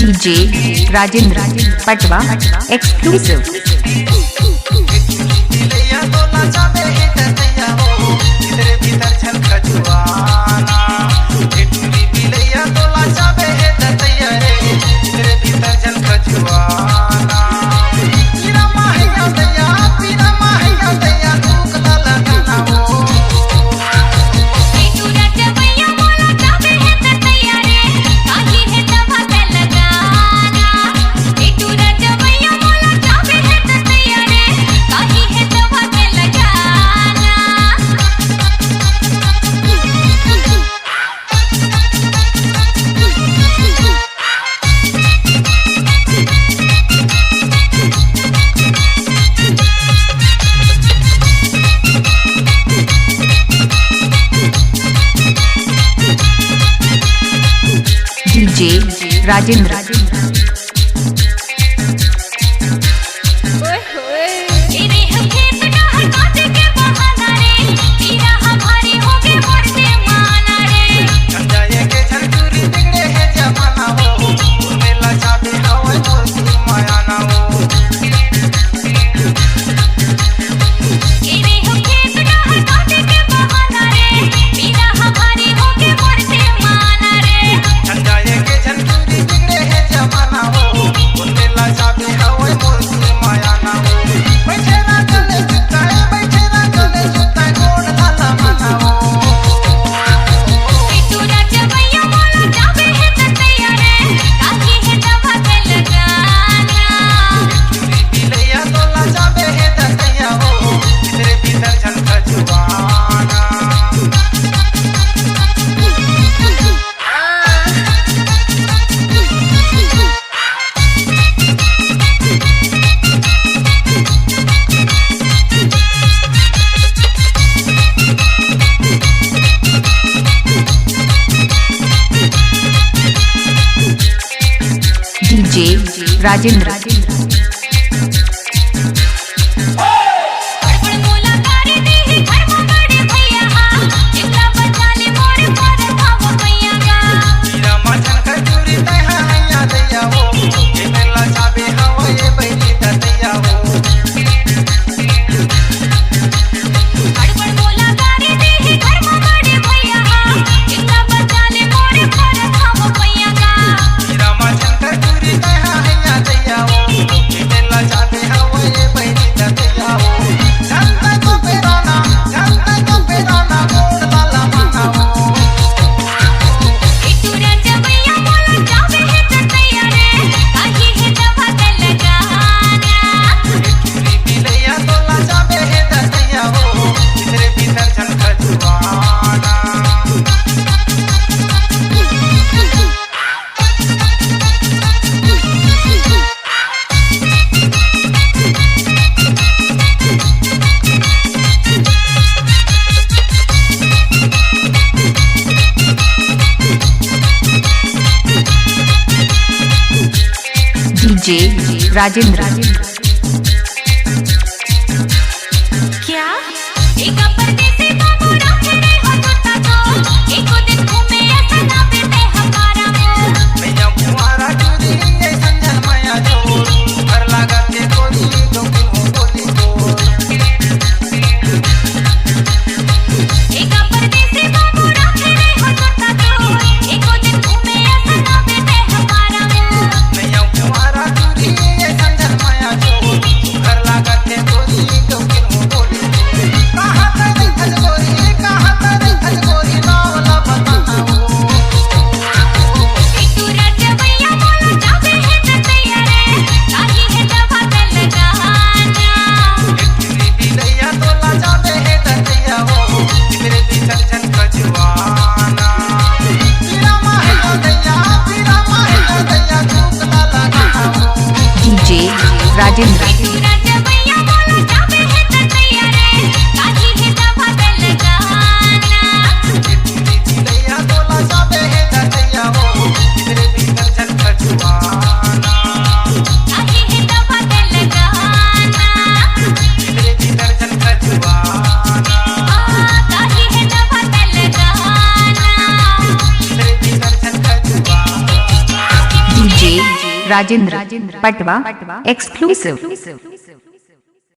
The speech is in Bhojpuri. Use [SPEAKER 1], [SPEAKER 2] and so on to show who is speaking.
[SPEAKER 1] डीजे राजेंद्र पटवा exclusive. DJ Rajendra DJ Rajendra DJ Rajendra
[SPEAKER 2] क्या एक परदेसी बाबू रख रहे हो टूटा तो एको दिन घूमे ऐसा ना बेटे हमारा मोर
[SPEAKER 3] मैया कुमारा चोरी ये संजन माया जोर घर लगा के कोरी दो दिन हो बोली जोर
[SPEAKER 2] एक परदेसी बाबू रख रहे हो टूटा तो एको दिन घूमे ऐसा ना बेटे हमारा मोर
[SPEAKER 3] मैया कुमारा चोरी ये संजन माया जोर घर लगा के कोरी दो दिन हो बोली कहां तक खजगोरी नावला बताओ
[SPEAKER 2] सूरज भैया बोला जावे है तैया रे काहे है दवा कर लगाना
[SPEAKER 3] एकरी बिलैया तोला जाबे है तैया हो तेरे भीतर जन खजवाना पीरा माहे दैया धूप ना लगाओ
[SPEAKER 1] डीजे राजेंद्र
[SPEAKER 2] सूरज भैया बोला जावे है तैया रे काहे है दवा कर लगाना
[SPEAKER 3] एकरी बिलैया तोला जाबे है तैया हो तेरे भीतर जन खजवाना
[SPEAKER 2] काहे है दवा कर लगाना
[SPEAKER 3] तेरे भीतर जन खजवाना
[SPEAKER 2] काहे है दवा कर लगाना
[SPEAKER 3] तेरे भीतर जन खजवाना
[SPEAKER 1] डीजे राजेंद्र पटवा एक्सक्लूसिव।